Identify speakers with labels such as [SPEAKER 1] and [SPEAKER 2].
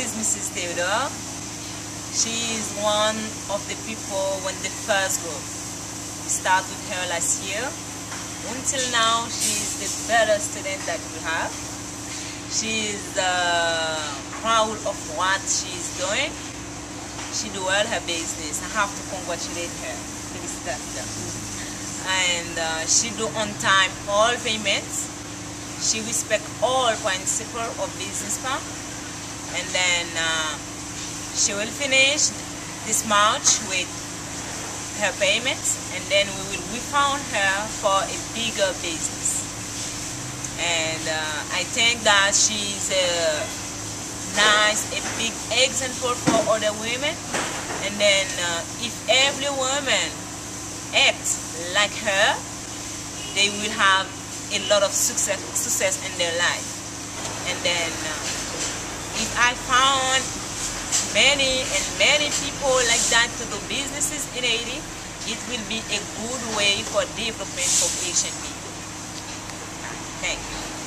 [SPEAKER 1] is Mrs. Theodore. She is one of the people when the first group. We started with her last year. Until now, she is the better student that we have. She is proud of what she is doing. She do well her business. I have to congratulate her. And she do on time all payments. She respect all principles of business plan. And then she will finish this March with her payments, and then we will refund her for a bigger business. And I think that she's a big example for other women. And then if every woman acts like her, they will have a lot of success in their life. And then if I found many people like that to do businesses in Haiti, it will be a good way for development of Asian people. Thank you.